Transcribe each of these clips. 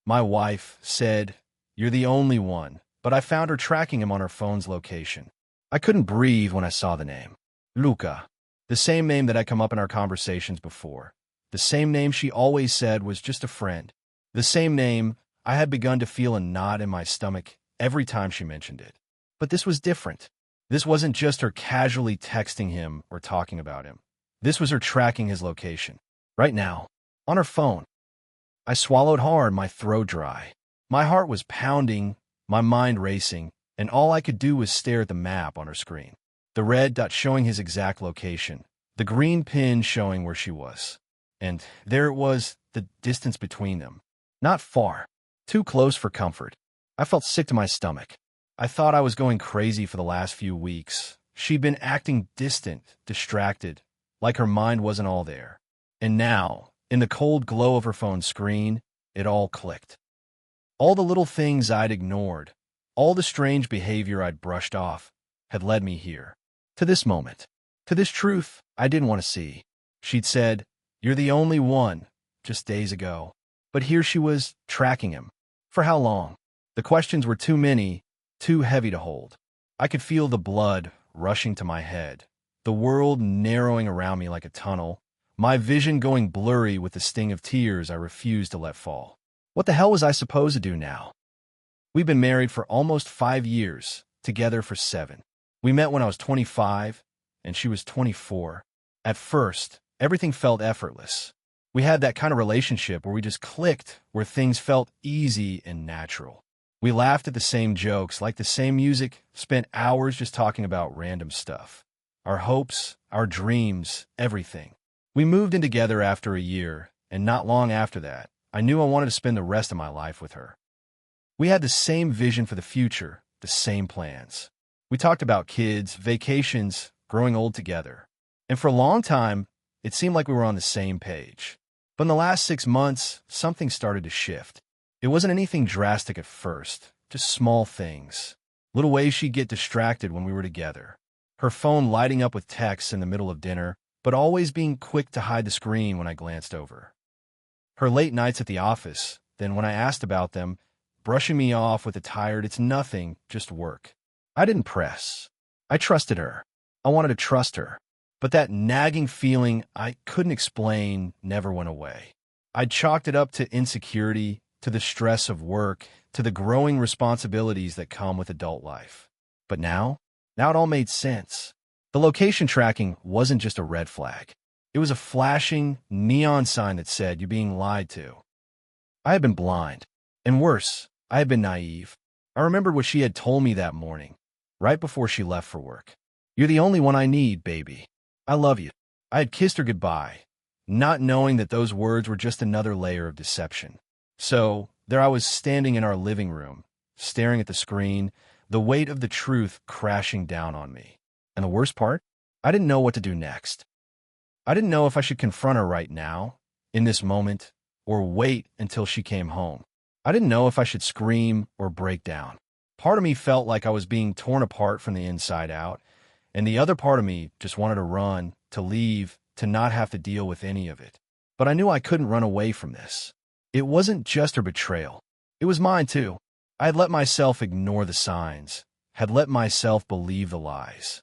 My wife said, "You're the only one," but I found her tracking him on her phone's location. I couldn't breathe when I saw the name. Luca. The same name that had come up in our conversations before. The same name she always said was just a friend. The same name I had begun to feel a knot in my stomach every time she mentioned it. But this was different. This wasn't just her casually texting him or talking about him. This was her tracking his location. Right now. On her phone. I swallowed hard, my throat dry. My heart was pounding, my mind racing, and all I could do was stare at the map on her screen. The red dot showing his exact location. The green pin showing where she was. And there it was, the distance between them. Not far. Too close for comfort. I felt sick to my stomach. I thought I was going crazy for the last few weeks. She'd been acting distant, distracted, like her mind wasn't all there. And now, in the cold glow of her phone screen, it all clicked. All the little things I'd ignored, all the strange behavior I'd brushed off, had led me here. To this moment. To this truth I didn't want to see. She'd said, "You're the only one," just days ago. But here she was, tracking him. For how long? The questions were too many, too heavy to hold. I could feel the blood rushing to my head, the world narrowing around me like a tunnel, my vision going blurry with the sting of tears I refused to let fall. What the hell was I supposed to do now? We've been married for almost 5 years, together for 7. We met when I was 25, and she was 24. At first, everything felt effortless. We had that kind of relationship where we just clicked, where things felt easy and natural. We laughed at the same jokes, liked the same music, spent hours just talking about random stuff. Our hopes, our dreams, everything. We moved in together after a year, and not long after that, I knew I wanted to spend the rest of my life with her. We had the same vision for the future, the same plans. We talked about kids, vacations, growing old together. And for a long time, it seemed like we were on the same page. But in the last 6 months, something started to shift. It wasn't anything drastic at first, just small things. Little ways she'd get distracted when we were together. Her phone lighting up with texts in the middle of dinner, but always being quick to hide the screen when I glanced over. Her late nights at the office, then when I asked about them, brushing me off with a tired, "It's nothing, just work." I didn't press. I trusted her. I wanted to trust her. But that nagging feeling I couldn't explain never went away. I'd chalked it up to insecurity, to the stress of work, to the growing responsibilities that come with adult life. But now it all made sense. The location tracking wasn't just a red flag. It was a flashing neon sign that said you're being lied to. I had been blind. And worse, I had been naive. I remembered what she had told me that morning, right before she left for work. "You're the only one I need, baby. I love you." I had kissed her goodbye, not knowing that those words were just another layer of deception. So, there I was standing in our living room, staring at the screen, the weight of the truth crashing down on me. And the worst part? I didn't know what to do next. I didn't know if I should confront her right now, in this moment, or wait until she came home. I didn't know if I should scream or break down. Part of me felt like I was being torn apart from the inside out, and the other part of me just wanted to run, to leave, to not have to deal with any of it. But I knew I couldn't run away from this. It wasn't just her betrayal. It was mine too. I had let myself ignore the signs, had let myself believe the lies.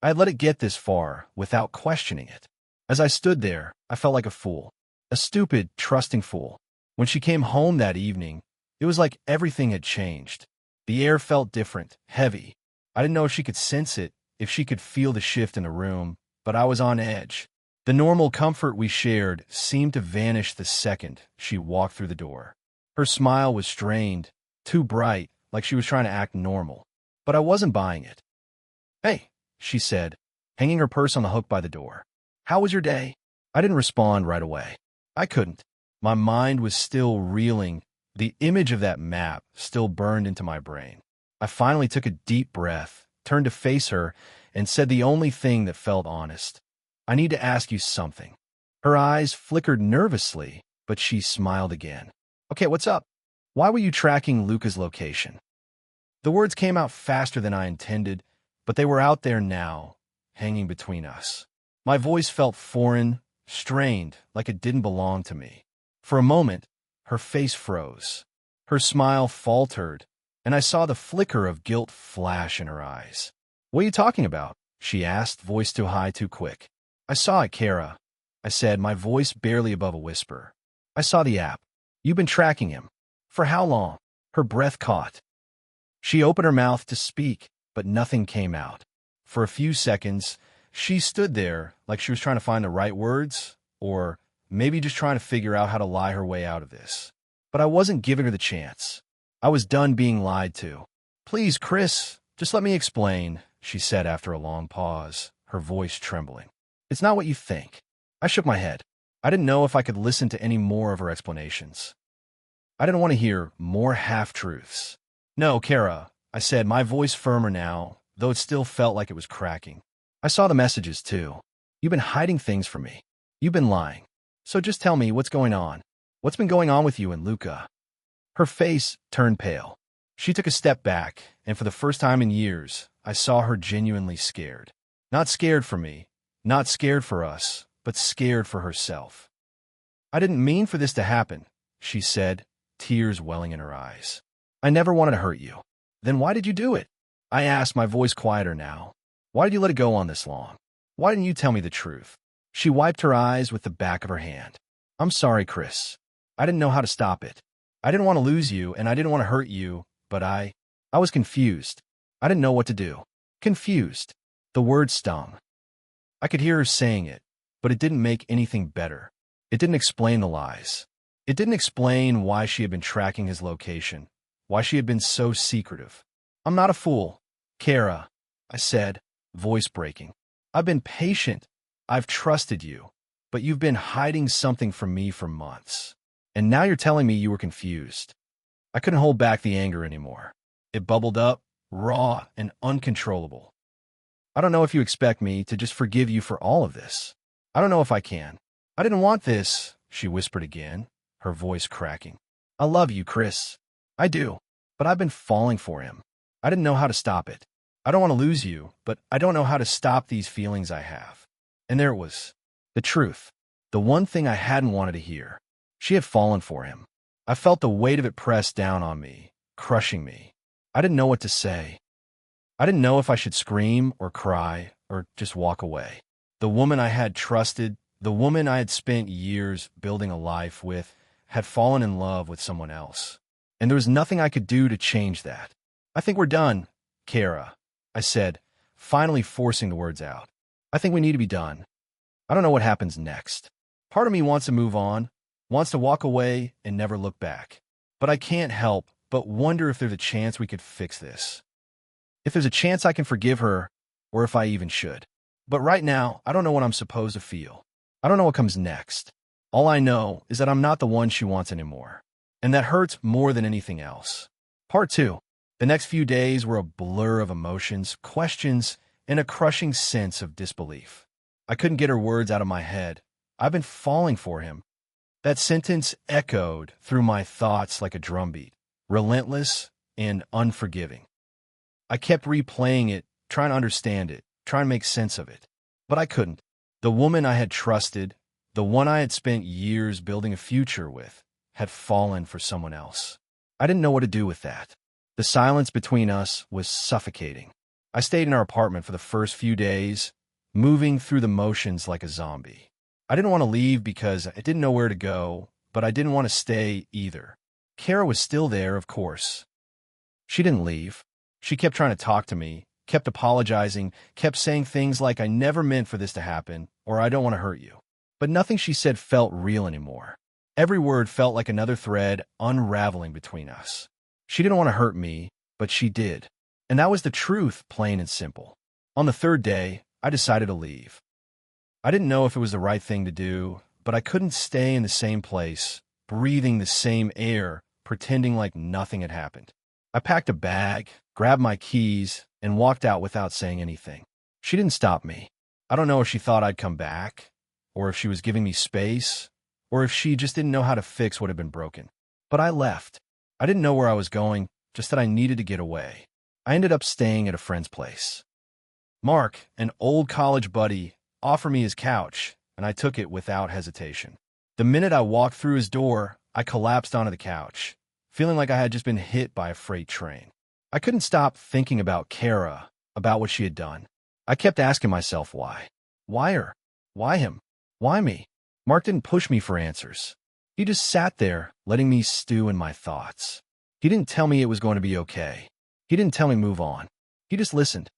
I had let it get this far without questioning it. As I stood there, I felt like a fool. A stupid, trusting fool. When she came home that evening, it was like everything had changed. The air felt different, heavy. I didn't know if she could sense it, if she could feel the shift in the room, but I was on edge. The normal comfort we shared seemed to vanish the second she walked through the door. Her smile was strained, too bright, like she was trying to act normal. But I wasn't buying it. "Hey," she said, hanging her purse on the hook by the door. "How was your day?" I didn't respond right away. I couldn't. My mind was still reeling. The image of that map still burned into my brain. I finally took a deep breath, turned to face her, and said the only thing that felt honest. "I need to ask you something." Her eyes flickered nervously, but she smiled again. "Okay, what's up? Why were you tracking Luca's location?" The words came out faster than I intended, but they were out there now, hanging between us. My voice felt foreign, strained, like it didn't belong to me. For a moment, Her face froze. Her smile faltered, and I saw the flicker of guilt flash in her eyes. "What are you talking about?" she asked, voice too high, too quick. "I saw it, Kara," I said, my voice barely above a whisper. "I saw the app. You've been tracking him. For how long?" Her breath caught. She opened her mouth to speak, but nothing came out. For a few seconds, she stood there like she was trying to find the right words, or maybe just trying to figure out how to lie her way out of this. But I wasn't giving her the chance. I was done being lied to. "Please, Chris, just let me explain," she said after a long pause, her voice trembling. "It's not what you think." I shook my head. I didn't know if I could listen to any more of her explanations. I didn't want to hear more half-truths. "No, Kara," I said, my voice firmer now, though it still felt like it was cracking. "I saw the messages, too. You've been hiding things from me. You've been lying. So just tell me what's going on. What's been going on with you and Luca?" Her face turned pale. She took a step back, and for the first time in years, I saw her genuinely scared. Not scared for me, not scared for us, but scared for herself. "I didn't mean for this to happen," she said, tears welling in her eyes. "I never wanted to hurt you." "Then why did you do it?" I asked, my voice quieter now. "Why did you let it go on this long? Why didn't you tell me the truth?" She wiped her eyes with the back of her hand. "I'm sorry, Chris. I didn't know how to stop it. I didn't want to lose you, and I didn't want to hurt you, but I was confused. I didn't know what to do." Confused. The word stung. I could hear her saying it, but it didn't make anything better. It didn't explain the lies. It didn't explain why she had been tracking his location, why she had been so secretive. "I'm not a fool, Kara," I said, voice breaking. "I've been patient. I've trusted you, but you've been hiding something from me for months. And now you're telling me you were confused." I couldn't hold back the anger anymore. It bubbled up, raw and uncontrollable. "I don't know if you expect me to just forgive you for all of this. I don't know if I can." "I didn't want this," she whispered again, her voice cracking. "I love you, Chris. I do. But I've been falling for him. I didn't know how to stop it. I don't want to lose you, but I don't know how to stop these feelings I have." And there it was. The truth. The one thing I hadn't wanted to hear. She had fallen for him. I felt the weight of it pressed down on me, crushing me. I didn't know what to say. I didn't know if I should scream or cry or just walk away. The woman I had trusted, the woman I had spent years building a life with, had fallen in love with someone else. And there was nothing I could do to change that. "I think we're done, Kara," I said, finally forcing the words out. "I think we need to be done. I don't know what happens next. Part of me wants to move on, wants to walk away and never look back. But I can't help but wonder if there's a chance we could fix this. If there's a chance I can forgive her, or if I even should. But right now, I don't know what I'm supposed to feel. I don't know what comes next. All I know is that I'm not the one she wants anymore. And that hurts more than anything else." Part 2. The next few days were a blur of emotions, questions, and a crushing sense of disbelief. I couldn't get her words out of my head. "I've been falling for him." That sentence echoed through my thoughts like a drumbeat, relentless and unforgiving. I kept replaying it, trying to understand it, trying to make sense of it. But I couldn't. The woman I had trusted, the one I had spent years building a future with, had fallen for someone else. I didn't know what to do with that. The silence between us was suffocating. I stayed in our apartment for the first few days, moving through the motions like a zombie. I didn't want to leave because I didn't know where to go, but I didn't want to stay either. Kara was still there, of course. She didn't leave. She kept trying to talk to me, kept apologizing, kept saying things like "I never meant for this to happen," or "I don't want to hurt you." But nothing she said felt real anymore. Every word felt like another thread unraveling between us. She didn't want to hurt me, but she did. And that was the truth, plain and simple. On the third day, I decided to leave. I didn't know if it was the right thing to do, but I couldn't stay in the same place, breathing the same air, pretending like nothing had happened. I packed a bag, grabbed my keys, and walked out without saying anything. She didn't stop me. I don't know if she thought I'd come back, or if she was giving me space, or if she just didn't know how to fix what had been broken. But I left. I didn't know where I was going, just that I needed to get away. I ended up staying at a friend's place. Mark, an old college buddy, offered me his couch, and I took it without hesitation. The minute I walked through his door, I collapsed onto the couch, feeling like I had just been hit by a freight train. I couldn't stop thinking about Kara, about what she had done. I kept asking myself why. Why her? Why him? Why me? Mark didn't push me for answers. He just sat there, letting me stew in my thoughts. He didn't tell me it was going to be okay. He didn't tell me move on. He just listened.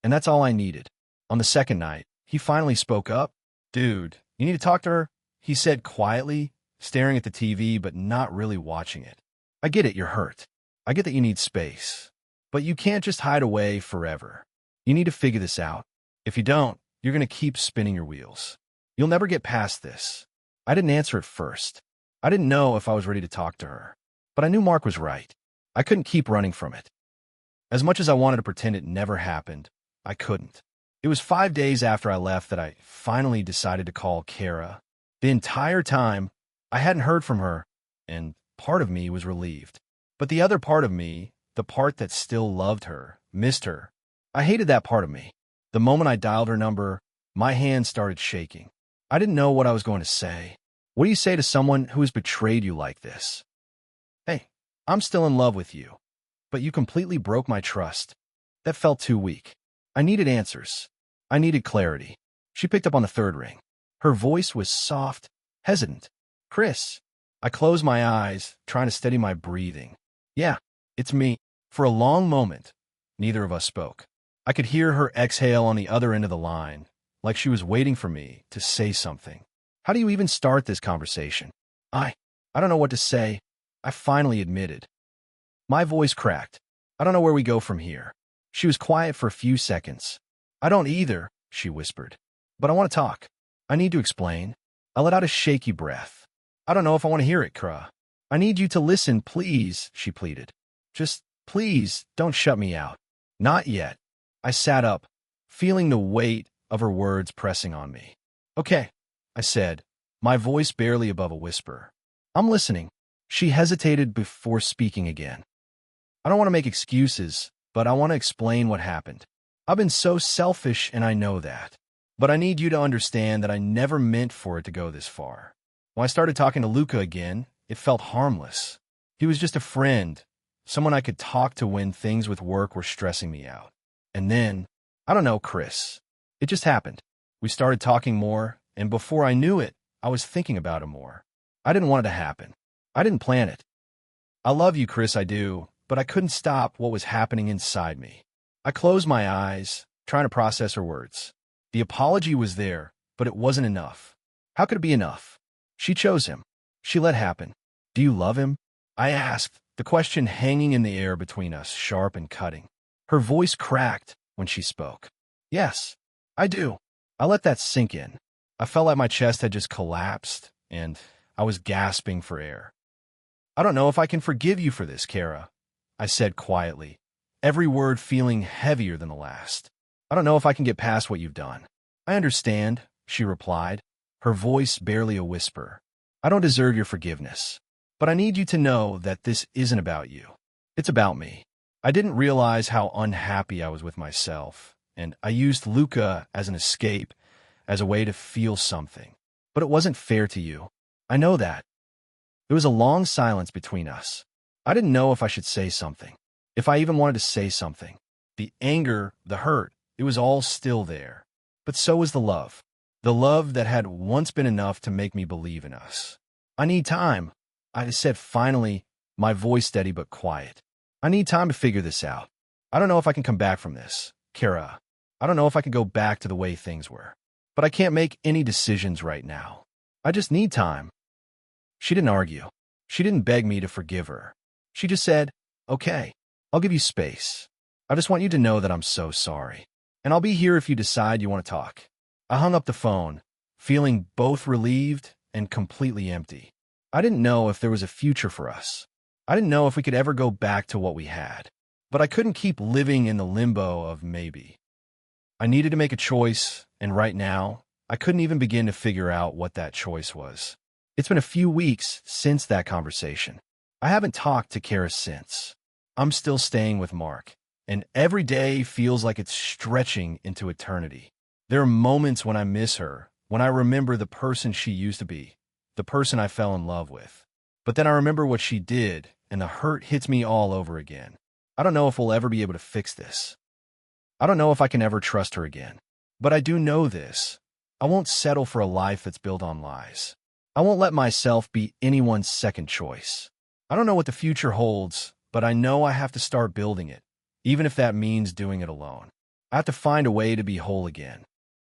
And that's all I needed. On the second night, he finally spoke up. "Dude, you need to talk to her," he said quietly, staring at the TV but not really watching it. "I get it, you're hurt. I get that you need space. But you can't just hide away forever. You need to figure this out. If you don't, you're going to keep spinning your wheels. You'll never get past this." I didn't answer at first. I didn't know if I was ready to talk to her. But I knew Mark was right. I couldn't keep running from it. As much as I wanted to pretend it never happened, I couldn't. It was 5 days after I left that I finally decided to call Kara. The entire time, I hadn't heard from her, and part of me was relieved. But the other part of me, the part that still loved her, missed her. I hated that part of me. The moment I dialed her number, my hand started shaking. I didn't know what I was going to say. What do you say to someone who has betrayed you like this? "Hey, I'm still in love with you, but you completely broke my trust." That felt too weak. I needed answers. I needed clarity. She picked up on the third ring. Her voice was soft, hesitant. "Chris." I closed my eyes, trying to steady my breathing. "Yeah, it's me." For a long moment, neither of us spoke. I could hear her exhale on the other end of the line, like she was waiting for me to say something. How do you even start this conversation? I don't know what to say," I finally admitted. My voice cracked. "I don't know where we go from here." She was quiet for a few seconds. "I don't either," she whispered. "But I want to talk. I need to explain." I let out a shaky breath. "I don't know if I want to hear it, Kra. I need you to listen, please," she pleaded. "Just, please, don't shut me out." "Not yet." I sat up, feeling the weight of her words pressing on me. "Okay," I said, my voice barely above a whisper. "I'm listening." She hesitated before speaking again. "I don't want to make excuses, but I want to explain what happened. I've been so selfish, and I know that. But I need you to understand that I never meant for it to go this far. When I started talking to Luca again, it felt harmless. He was just a friend, someone I could talk to when things with work were stressing me out. And then, I don't know, Chris. It just happened. We started talking more, and before I knew it, I was thinking about him more. I didn't want it to happen. I didn't plan it. I love you, Chris, I do, but I couldn't stop what was happening inside me. I closed my eyes, trying to process her words. The apology was there, but it wasn't enough. How could it be enough? She chose him. She let happen. "Do you love him?" I asked, the question hanging in the air between us, sharp and cutting. Her voice cracked when she spoke. "Yes, I do." I let that sink in. I felt like my chest had just collapsed, and I was gasping for air. "I don't know if I can forgive you for this, Kara," I said quietly, every word feeling heavier than the last. "I don't know if I can get past what you've done." "I understand," she replied, her voice barely a whisper. "I don't deserve your forgiveness. But I need you to know that this isn't about you. It's about me." I didn't realize how unhappy I was with myself, and I used Luca as an escape, as a way to feel something. But it wasn't fair to you. I know that. There was a long silence between us. I didn't know if I should say something, if I even wanted to say something. The anger, the hurt, it was all still there. But so was the love that had once been enough to make me believe in us. "I need time," I said finally, my voice steady but quiet. "I need time to figure this out. I don't know if I can come back from this, Kara. I don't know if I can go back to the way things were. But I can't make any decisions right now. I just need time." She didn't argue. She didn't beg me to forgive her. She just said, "Okay, I'll give you space. I just want you to know that I'm so sorry. And I'll be here if you decide you want to talk." I hung up the phone, feeling both relieved and completely empty. I didn't know if there was a future for us. I didn't know if we could ever go back to what we had. But I couldn't keep living in the limbo of maybe. I needed to make a choice, and right now, I couldn't even begin to figure out what that choice was. It's been a few weeks since that conversation. I haven't talked to Kara since. I'm still staying with Mark, and every day feels like it's stretching into eternity. There are moments when I miss her, when I remember the person she used to be, the person I fell in love with. But then I remember what she did, and the hurt hits me all over again. I don't know if we'll ever be able to fix this. I don't know if I can ever trust her again. But I do know this. I won't settle for a life that's built on lies. I won't let myself be anyone's second choice. I don't know what the future holds, but I know I have to start building it, even if that means doing it alone. I have to find a way to be whole again.